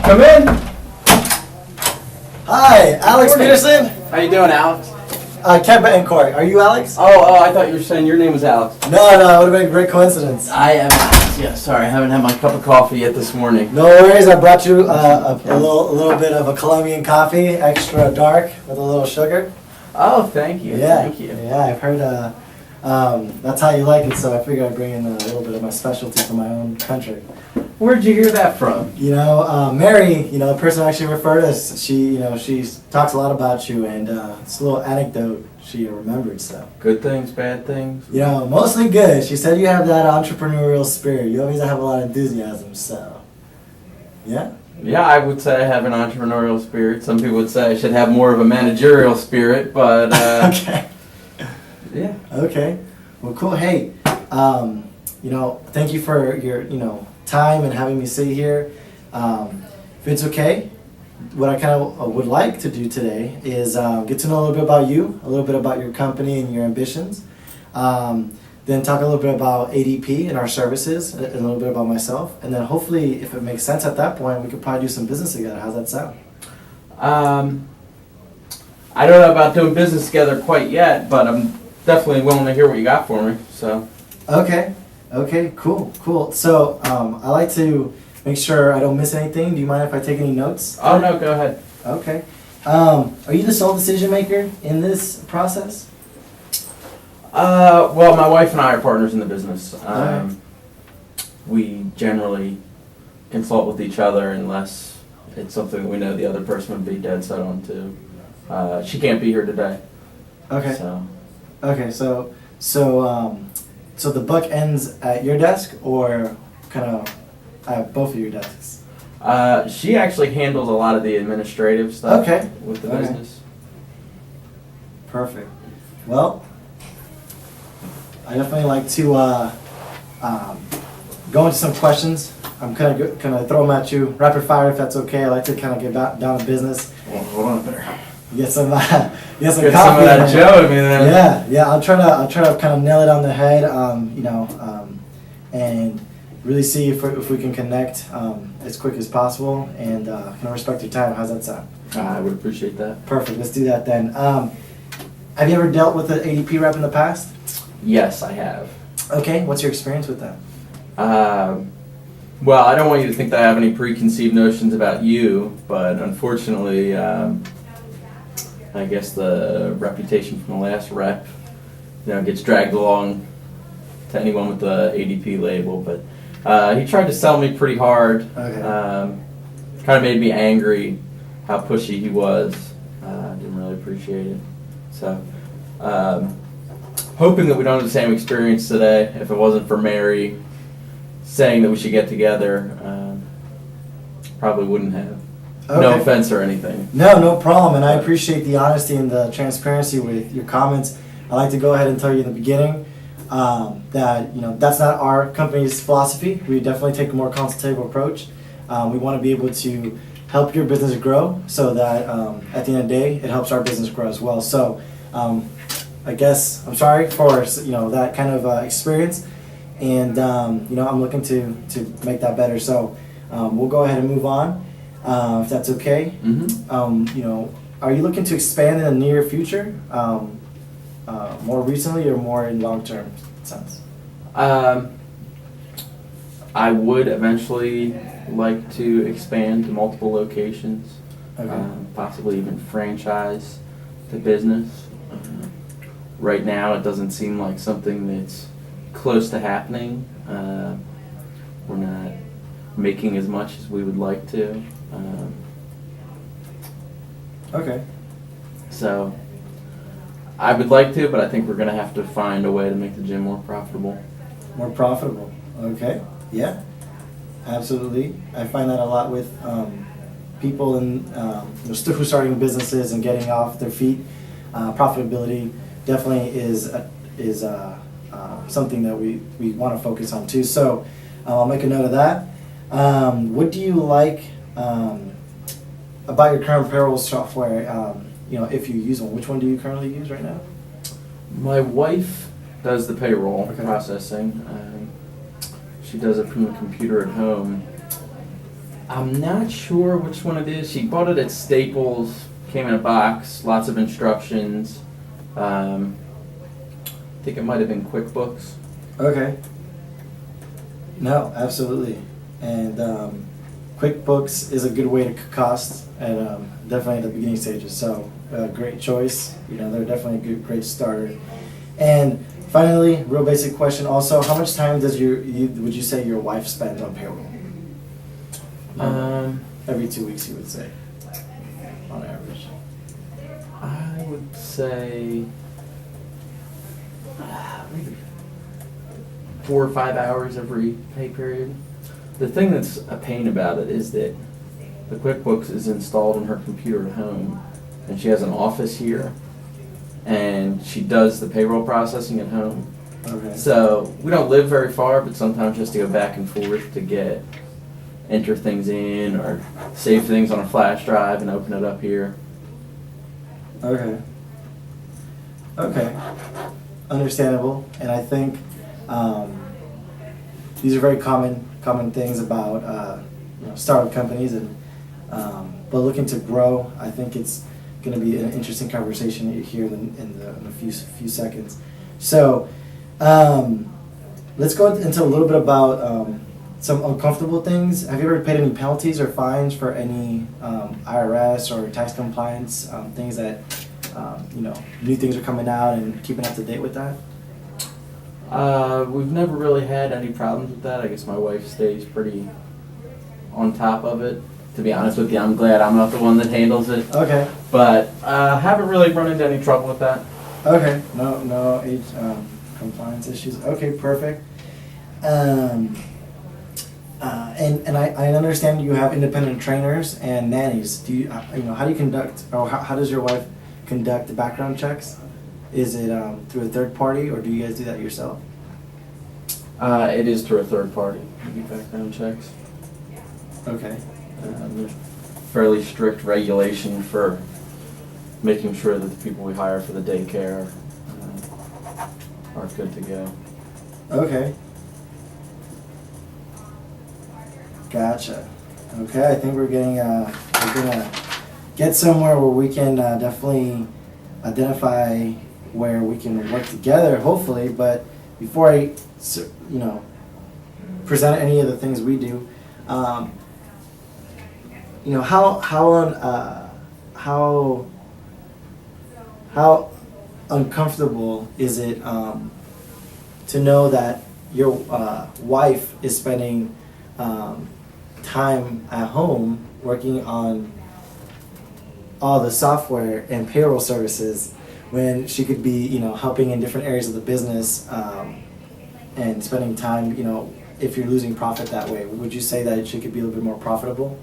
Come in. Hi, Alex Peterson. How you doing, Alex? Betancourt. Are you Alex? Oh, I thought you were saying your name was Alex. No, it would have been a great coincidence. I am Alex. Yeah, sorry, I haven't had my cup of coffee yet this morning. No worries. I brought you a little bit of a Colombian coffee, extra dark with a little sugar. Oh, thank you. Yeah, Thank you. Yeah, I've heard that's how you like it, so I figured I'd bring in a little bit of my specialty from my own country. Where'd you hear that from? Mary, the person who actually referred us, she talks a lot about you, and it's a little anecdote she remembered, so. Good things, bad things? Mostly good. She said you have that entrepreneurial spirit. You always have a lot of enthusiasm, so. Yeah? Yeah, I would say I have an entrepreneurial spirit. Some people would say I should have more of a managerial spirit, but okay. Yeah. Okay. Well, cool. Hey, thank you for your, time and having me sit here. If it's okay, what I kind of would like to do today is get to know a little bit about you, a little bit about your company and your ambitions. Then talk a little bit about ADP and our services, and a little bit about myself. And then hopefully, if it makes sense at that point, we could probably do some business together. How's that sound? I don't know about doing business together quite yet, but I'm definitely willing to hear what you got for me, so. Okay, cool. So, I like to make sure I don't miss anything. Do you mind if I take any notes? Oh, no, go ahead. Okay. Are you the sole decision maker in this process? Well, my wife and I are partners in the business. Alright. We generally consult with each other unless it's something that we know the other person would be dead set on to. She can't be here today. Okay. So. Okay, so the buck ends at your desk, or kind of at both of your desks? She actually handles a lot of the administrative stuff with the business. Perfect. Well, I definitely like to go into some questions. I'm kind of throw them at you, rapid fire if that's okay. I like to kind of get down to business. Well, hold on there. Get some coffee. Some of that Joe in me there. Yeah. I'll try to kind of nail it on the head. And really see if we can connect as quick as possible, and can I respect your time. How's that sound? I would appreciate that. Perfect. Let's do that then. Have you ever dealt with an ADP rep in the past? Yes, I have. Okay. What's your experience with that? Well, I don't want you to think that I have any preconceived notions about you, but unfortunately, I guess the reputation from the last rep, gets dragged along to anyone with the ADP label. But he tried to sell me pretty hard. Okay. Kind of made me angry how pushy he was. Didn't really appreciate it. So, hoping that we don't have the same experience today. If it wasn't for Mary saying that we should get together, probably wouldn't have. Okay. No offense or anything. No problem, and I appreciate the honesty and the transparency with your comments. I like to go ahead and tell you in the beginning that that's not our company's philosophy. We definitely take a more consultative approach. We want to be able to help your business grow, so that at the end of the day, it helps our business grow as well. So, I guess I'm sorry for that kind of experience, and I'm looking to make that better. So, we'll go ahead and move on. If that's okay. Mm-hmm. Are you looking to expand in the near future, more recently or more in long-term sense? I would eventually like to expand to multiple locations, possibly even franchise the business. Right now, it doesn't seem like something that's close to happening. We're not making as much as we would like to. Okay. So, I would like to, but I think we're going to have to find a way to make the gym more profitable. More profitable. Okay. Yeah. Absolutely. I find that a lot with people who are starting businesses and getting off their feet. Profitability definitely is something that we want to focus on too. So I'll make a note of that. What do you like about your current payroll software? If you use one, which one do you currently use right now? My wife does the payroll processing. She does it from the computer at home. I'm not sure which one it is. She bought it at Staples, came in a box, lots of instructions. I think it might have been QuickBooks. Okay. No, absolutely. And QuickBooks is a good way to cut costs, and definitely at the beginning stages. So great choice. They're definitely a great starter. And finally, real basic question. Also, how much time does would you say your wife spends on payroll? Every 2 weeks, you would say, on average. I would say maybe 4 or 5 hours every pay period. The thing that's a pain about it is that the QuickBooks is installed on her computer at home, and she has an office here, and she does the payroll processing at home. Okay. So we don't live very far, but sometimes just to go back and forth to enter things in or save things on a flash drive and open it up here. Okay. Understandable. And I think these are very common things about startup companies, and but looking to grow. I think it's going to be an interesting conversation here in a few seconds. So let's go into a little bit about some uncomfortable things. Have you ever paid any penalties or fines for any IRS or tax compliance things that new things are coming out, and keeping up to date with that? We've never really had any problems with that. I guess my wife stays pretty on top of it. To be honest with you, I'm glad I'm not the one that handles it. Okay. But haven't really run into any trouble with that. Okay. No age compliance issues. Okay, perfect. And I understand you have independent trainers and nannies. Do you how do you conduct, or how does your wife conduct the background checks? Is it through a third party, or do you guys do that yourself? It is through a third party. We do background checks. Okay. There's fairly strict regulation for making sure that the people we hire for the daycare are good to go. Okay. Gotcha. Okay, I think we're gonna get somewhere where we can definitely identify where we can work together, hopefully. But before I, present any of the things we do, how uncomfortable is it to know that your wife is spending time at home working on all the software and payroll services, when she could be, helping in different areas of the business, and spending time, if you're losing profit that way? Would you say that she could be a little bit more profitable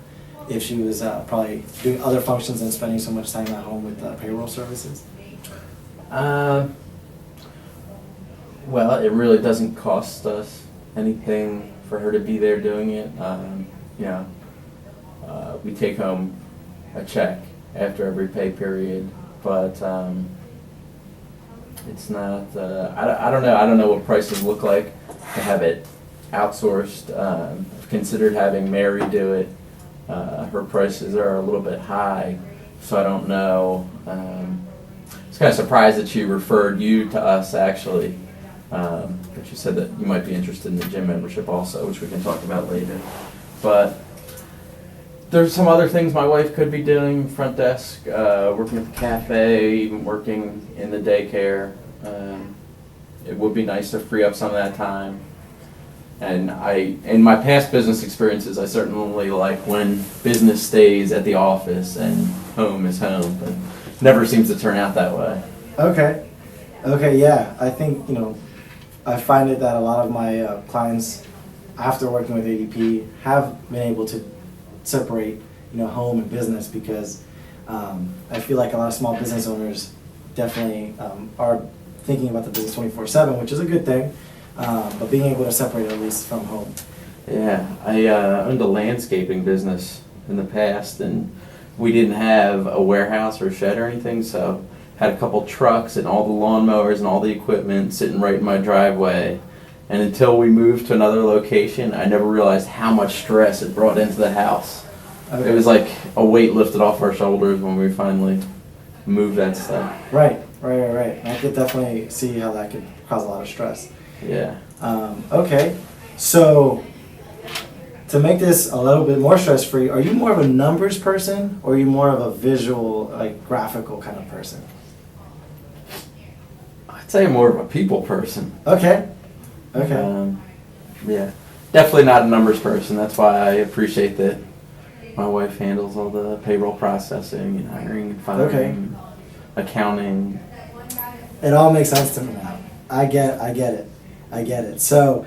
if she was probably doing other functions and spending so much time at home with payroll services? Well, it really doesn't cost us anything for her to be there doing it. We take home a check after every pay period, but it's not. I don't know. I don't know what prices look like to have it outsourced. I've considered having Mary do it. Her prices are a little bit high, so I don't know. I was kind of surprised that she referred you to us, actually. But she said that you might be interested in the gym membership also, which we can talk about later. But there's some other things my wife could be doing: front desk, working at the cafe, even working in the daycare. It would be nice to free up some of that time. And in my past business experiences, I certainly like when business stays at the office and home is home, but never seems to turn out that way. Okay, yeah. I think, I find it that a lot of my clients, after working with ADP, have been able to separate, home and business, because I feel like a lot of small business owners definitely are thinking about the business 24/7, which is a good thing, but being able to separate at least from home. Yeah, I owned a landscaping business in the past, and we didn't have a warehouse or a shed or anything, so had a couple trucks and all the lawnmowers and all the equipment sitting right in my driveway, And until we moved to another location, I never realized how much stress it brought into the house. Okay. It was like a weight lifted off our shoulders when we finally moved that stuff. Right. I could definitely see how that could cause a lot of stress. Yeah. Okay, so to make this a little bit more stress-free, are you more of a numbers person or are you more of a visual, like graphical kind of person? I'd say I'm more of a people person. Okay. Yeah. Definitely not a numbers person. That's why I appreciate that my wife handles all the payroll processing and hiring and firing, and accounting. It all makes sense to me now. I get it. So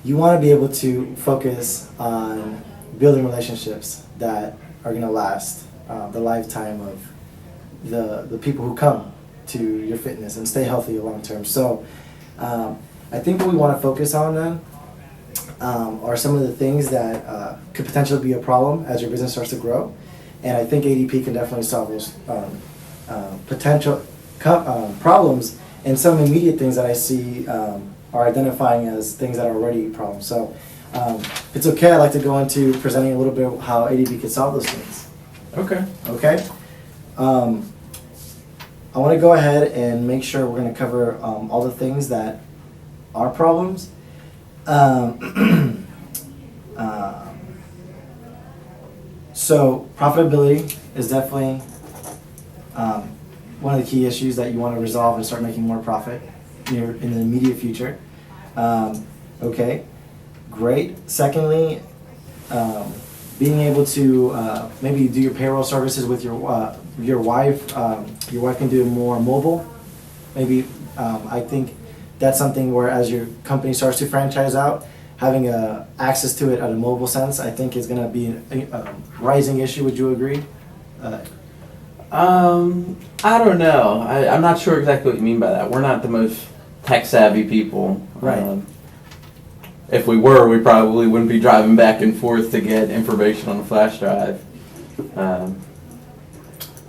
you want to be able to focus on building relationships that are going to last the lifetime of the people who come to your fitness and stay healthy long term. So I think what we want to focus on then are some of the things that could potentially be a problem as your business starts to grow. And I think ADP can definitely solve those potential problems. And some immediate things that I see are identifying as things that are already problems. So if it's okay, I'd like to go into presenting a little bit of how ADP could solve those things. Okay. Okay? I want to go ahead and make sure we're going to cover all the things that are problems. So profitability is definitely one of the key issues that you want to resolve and start making more profit in the immediate future. Okay, great. Secondly, being able to maybe do your payroll services with your wife. Your wife can do it more mobile. Maybe I think that's something where as your company starts to franchise out, having access to it at a mobile sense, I think is going to be a rising issue. Would you agree? I don't know. I'm not sure exactly what you mean by that. We're not the most tech savvy people. Right. If we were, we probably wouldn't be driving back and forth to get information on a flash drive.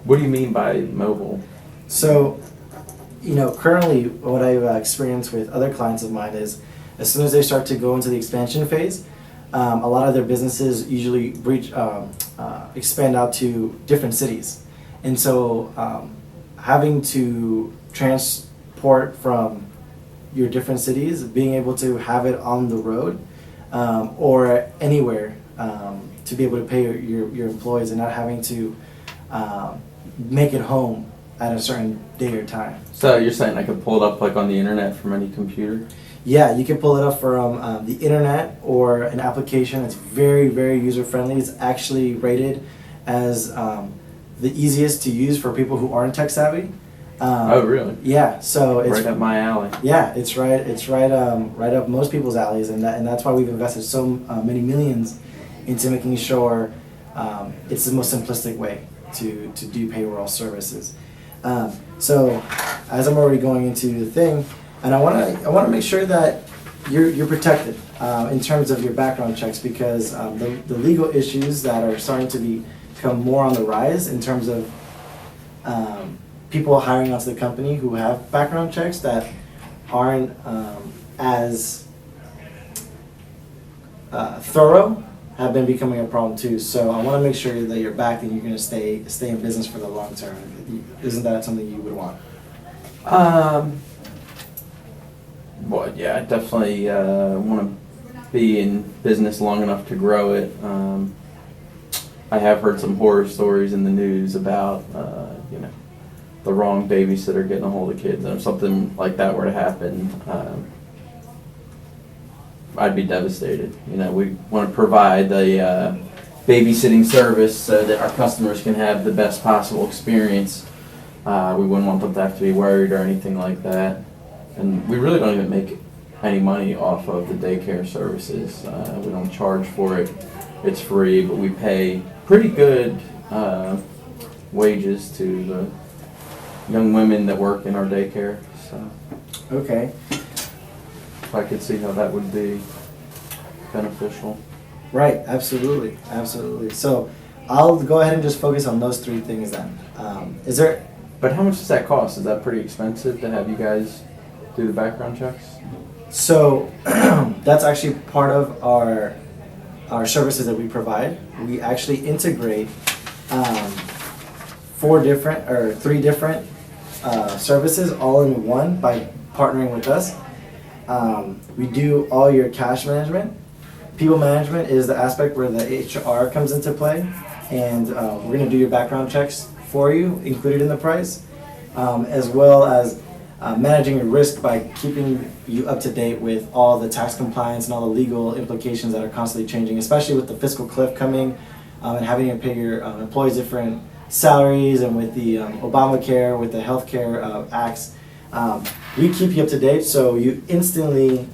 What do you mean by mobile? So, currently what I've experienced with other clients of mine is as soon as they start to go into the expansion phase, a lot of their businesses usually expand out to different cities. And so having to transport from your different cities, being able to have it on the road or anywhere to be able to pay your employees and not having to make it home at a certain day or time. So you're saying I could pull it up like on the internet from any computer? Yeah, you can pull it up from the internet or an application. It's very, very user-friendly. It's actually rated as the easiest to use for people who aren't tech-savvy. Oh, really? Yeah, so it's right up my alley. Yeah, it's right up most people's alleys, and that's why we've invested so many millions into making sure it's the most simplistic way to do payroll services. So, as I'm already going into the thing, and I want to make sure that you're protected in terms of your background checks, because the legal issues that are starting to become more on the rise in terms of people hiring onto the company who have background checks that aren't as thorough have been becoming a problem too. So I want to make sure that you're back and you're going to stay in business for the long term. Isn't that something you would want? Well, yeah, I definitely want to be in business long enough to grow it. I have heard some horror stories in the news about, the wrong babysitter getting a hold of kids, and if something like that were to happen, I'd be devastated. We want to provide the babysitting service so that our customers can have the best possible experience. We wouldn't want them to have to be worried or anything like that. And we really don't even make any money off of the daycare services. We don't charge for it. It's free, but we pay pretty good wages to the young women that work in our daycare. So, Okay. if I could see how that would be beneficial. Right, absolutely. So I'll go ahead and just focus on those three things then. Is there... But how much does that cost? Is that pretty expensive to have you guys do the background checks? So that's actually part of our services that we provide. We actually integrate three different services all in one by partnering with us. We do all your cash management. People management is the aspect where the HR comes into play, and we're going to do your background checks for you, included in the price, as well as managing your risk by keeping you up to date with all the tax compliance and all the legal implications that are constantly changing, especially with the fiscal cliff coming and having to pay your employees different salaries, and with the Obamacare, with the healthcare acts. We keep you up to date, so you instantly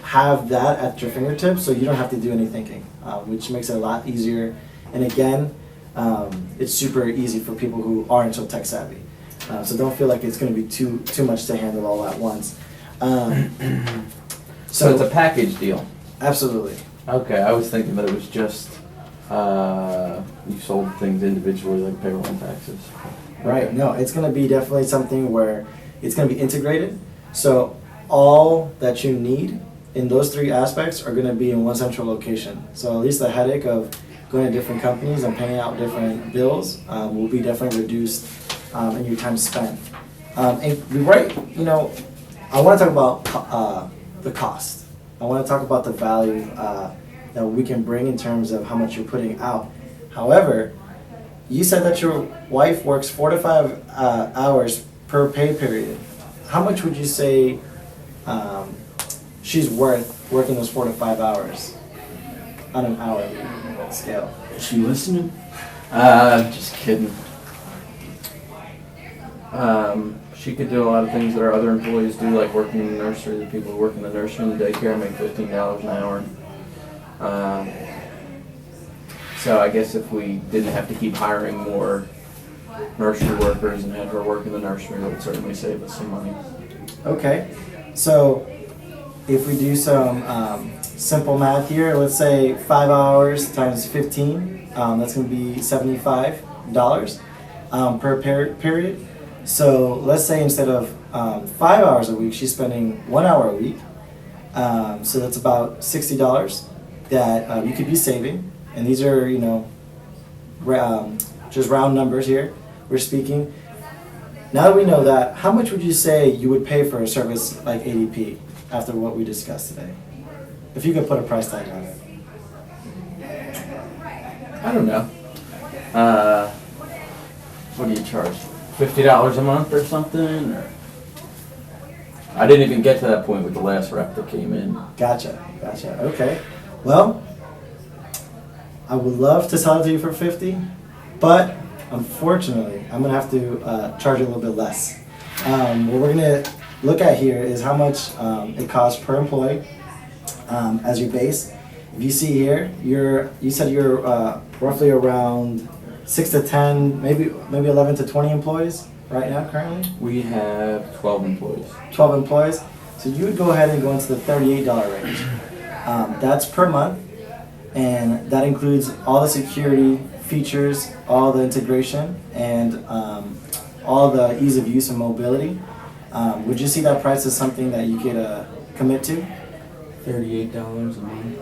have that at your fingertips, so you don't have to do any thinking, which makes it a lot easier. And again, it's super easy for people who aren't so tech savvy. So don't feel like it's going to be too much to handle all at once. So it's a package deal. Absolutely. Okay, I was thinking that it was just you sold things individually, like payroll and taxes. Right. No, it's going to be definitely something where it's going to be integrated. So all that you need in those three aspects are going to be in one central location. So at least the headache of going to different companies and paying out different bills will be definitely reduced in your time spent. And I want to talk about the cost. I want to talk about the value that we can bring in terms of how much you're putting out. However, you said that your wife works 4 to 5 hours per pay period. How much would you say she's worth working those 4 to 5 hours on an hourly scale? Is she listening? Just kidding. She could do a lot of things that our other employees do, like working in the nursery. The people who work in the nursery and the daycare make $15 an hour. So I guess if we didn't have to keep hiring more nursery workers and had her work in the nursery, it would certainly save us some money. Okay, so if we do some simple math here, let's say 5 hours times 15, that's going to be $75 per period. So let's say instead of 5 hours a week, she's spending 1 hour a week. So that's about $60 that you could be saving. And these are, just round numbers here we're speaking. Now that we know that, how much would you say you would pay for a service like ADP after what we discussed today? If you could put a price tag on it. I don't know. What do you charge? $50 a month or something? Or I didn't even get to that point with the last rep that came in. Gotcha. Okay. Well, I would love to sell it to you for $50, but unfortunately, I'm gonna have to charge a little bit less. What we're gonna look at here is how much it costs per employee as your base. If you see here, you said you're roughly around 6 to 10, maybe 11 to 20 employees right now currently. We have 12 employees. 12 employees. So you would go ahead and go into the $38 range. That's per month, and that includes all the security features, all the integration, and all the ease of use and mobility. Would you see that price as something that you could commit to? $38 a month.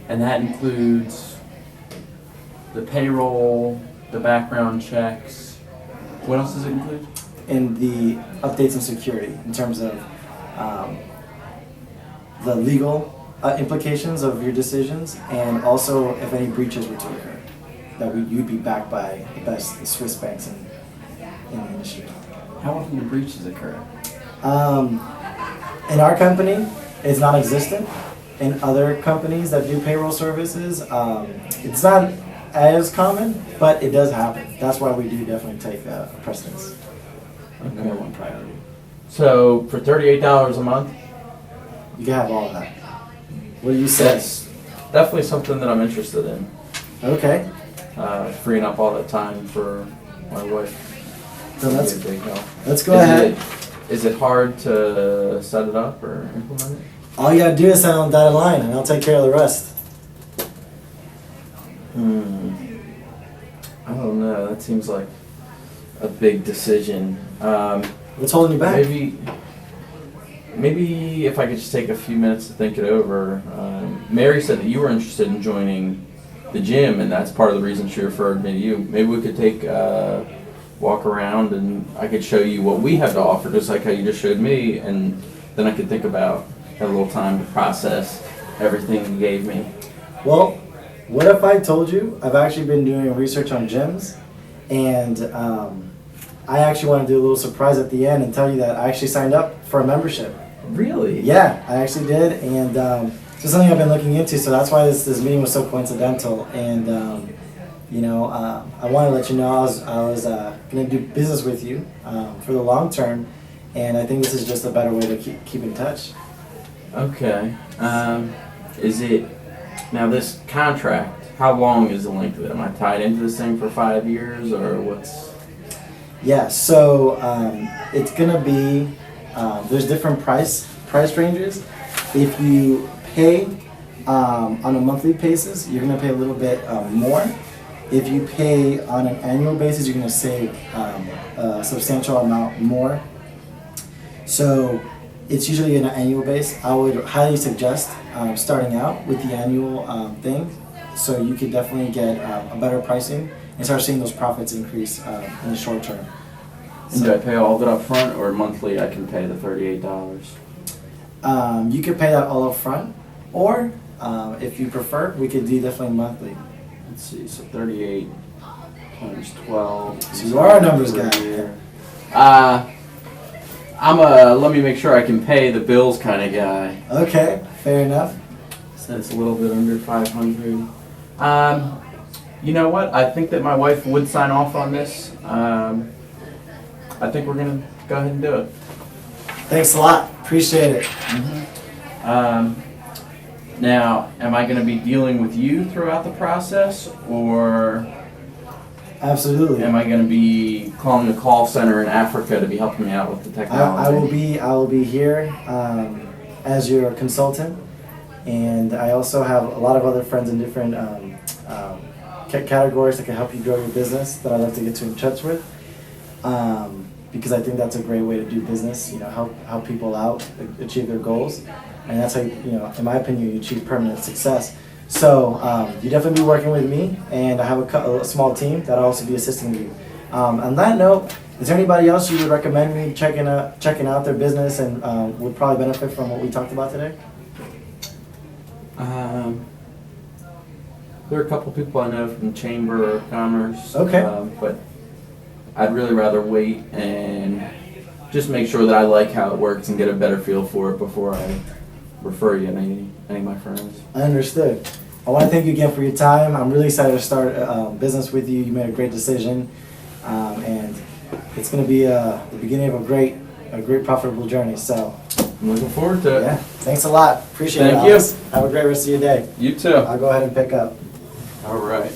And that includes the payroll, the background checks. What else does it include? And the updates and security in terms of the legal implications of your decisions, and also if any breaches were to occur, that you'd be backed by the best Swiss banks in the industry. How often do breaches occur? In our company, it's non-existent. In other companies that do payroll services, it's not as common, but it does happen. That's why we do definitely take precedence. Number one priority. So for $38 a month, you can have all of that. What do you say? That's definitely something that I'm interested in. Okay. Freeing up all that time for my wife. So That'd be a big help. let's go ahead. Is it hard to set it up or implement it? All you gotta do is send on dotted line, and I'll take care of the rest. I don't know. That seems like a big decision. What's holding you back? Maybe maybe if I could just take a few minutes to think it over. Mary said that you were interested in joining the gym, and that's part of the reason she referred me to you. Maybe we could take a walk around, and I could show you what we have to offer, just like how you just showed me, and then I could think about a little time to process everything you gave me. Well, what if I told you I've actually been doing research on gyms, and I actually want to do a little surprise at the end and tell you that I actually signed up for a membership. Really? Yeah, I actually did, and it's something I've been looking into, so that's why this meeting was so coincidental. And I want to let you know I was going to do business with you for the long term, and I think this is just a better way to keep in touch. Okay. Is it now this contract? How long is the length of it? Am I tied into this thing for 5 years, or what's? Yeah, so it's gonna be there's different price ranges. If you pay on a monthly basis, you're gonna pay a little bit more. If you pay on an annual basis, you're gonna save a substantial amount more. So it's usually an annual base. I would highly suggest starting out with the annual thing, so you could definitely get a better pricing and start seeing those profits increase in the short term. And do I pay all of it up front, or monthly I can pay the $38? You could pay that all up front, or if you prefer, we could do definitely monthly. Let's see, so 38 times 12. So you are a numbers guy. Let me make sure I can pay the bills kind of guy. Okay, fair enough. So it's a little bit under 500. You know what? I think that my wife would sign off on this. I think we're gonna go ahead and do it. Thanks a lot. Appreciate it. Now, am I gonna be dealing with you throughout the process, or Absolutely. am I gonna be calling the call center in Africa to be helping me out with the technology? I will be here as your consultant, and I also have a lot of other friends in different categories that can help you grow your business that I'd love to get you in touch with. Because I think that's a great way to do business. Help people out achieve their goals, and that's how in my opinion, you achieve permanent success. So you definitely be working with me, and I have a small team that'll also be assisting you. On that note, is there anybody else you would recommend me checking out their business and would probably benefit from what we talked about today? There are a couple people I know from the Chamber of Commerce. Okay. But I'd really rather wait and just make sure that I like how it works and get a better feel for it before I refer you to any of my friends. I understood. I want to thank you again for your time. I'm really excited to start business with you. You made a great decision, and it's going to be the beginning of a great profitable journey. So I'm looking forward to it. Yeah, thanks a lot. Appreciate it. Thank you. Alex. Have a great rest of your day. You too. I'll go ahead and pick up. All right.